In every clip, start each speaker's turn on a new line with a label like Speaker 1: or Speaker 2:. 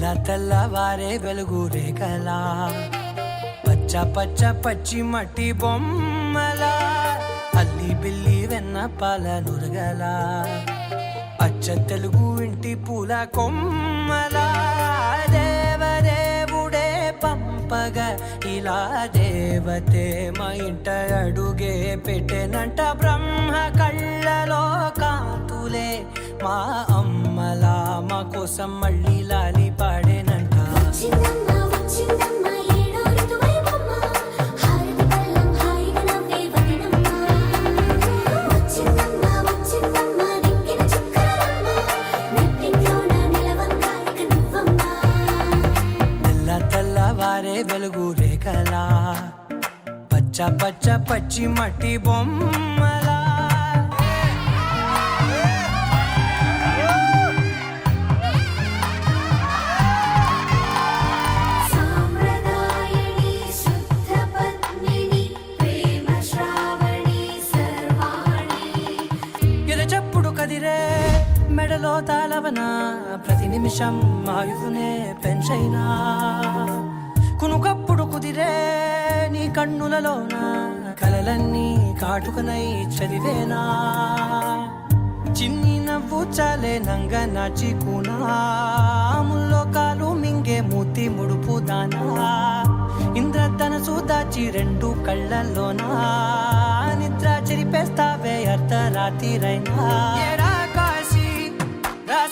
Speaker 1: తెల్లవారే వెలుగు రేఖలా పచ్చ పచ్చ పచ్చి మట్టి బొమ్మలా అల్లి బిల్లి వెన్న పాల నురగలా అచ్చ తెలుగు ఇంటి పూల కొమ్మలా దేవదేవుడే పంపగా ఇలా దేవతే మా ఇంట అడుగే పెట్టెనంట బ్రహ్మ కళ్ళలో కాంతులే మా అమ్మలా మా కోసం మళ్ళీ లాలి పాడేనంట. తెల్లవారే వెలుగు రేఖలా పచ్చ పచ్చ పచ్చి మట్టి బొమ్మలా మెడలో తాళవన ప్రతి నిమిషం ఆయుధునే పెంచైనా కునుకప్పుడు కుదిరే నీ కన్నులలోన కలలన్నీ కాటుకనై చదివేనా చిన్ని నవ్వు చాలే నంగ నాచికునా ముల్లో కాలు మింగే మూతి ముడుపు దానా ఇంద్రధనసు దాచి రెండు కళ్ళల్లోనా నిద్ర చెరిపేస్తావే అర్ధరాత్రిరైనా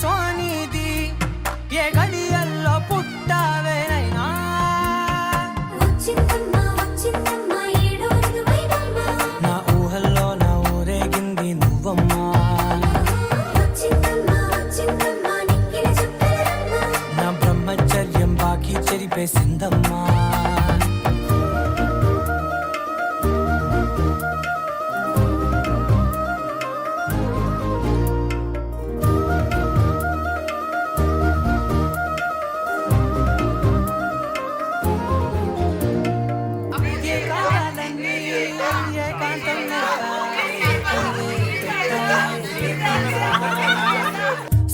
Speaker 1: సోనిది ఏ గడియల్లో పుట్టావేనైనా నా ఊహల్లో నా ఊరేగింది నువ్వమ్మా నా బ్రహ్మచర్యం బాకీ చెరిపేసిందమ్మా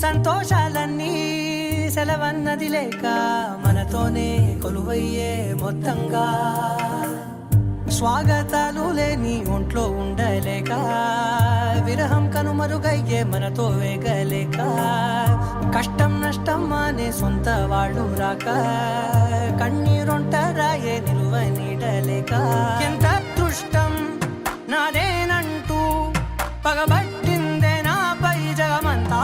Speaker 1: సంతోషాలన్నీ సెలవన్నది లేక మనతోనే కొలువయ్యే మొత్తంగా స్వాగతాలు లేని ఒంట్లో ఉండలేక విరహం కనుమరుగయ్యే మనతో వేగలేక కష్టం నష్టం అనే సొంత వాళ్ళు రాక కన్నీరొంటరాయే నిలువ నీడలేక ఎంత అదృష్టం నాదేనంటూ పగబట్టిందే నాపై జగమంతా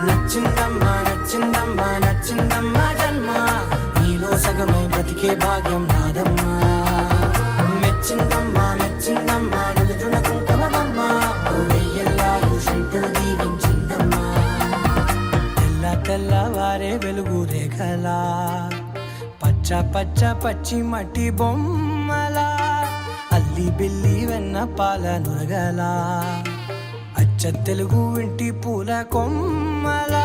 Speaker 1: నచ్చిందమ్మా నచ్చిందమ్మా నచ్చిందమ్మా జన్మ నీలో సగమై బ్రతికే భాగ్యం నాదమ్మా మెచ్చిందమ్మా మెచ్చిందమ్మా నిలుచున కుంకుమమ్మా వెయ్యల్లాలు శంకులు దీవించిందమ్మా తెల్లవారే వెలుగు రేఖలా పచ్చ పచ్చ పచ్చి మట్టి బొమ్మలా అల్లి బిల్లి వెన్న పాల నురగలా అచ్చ తెలుగు ఇంటి పూల కొమ్మలా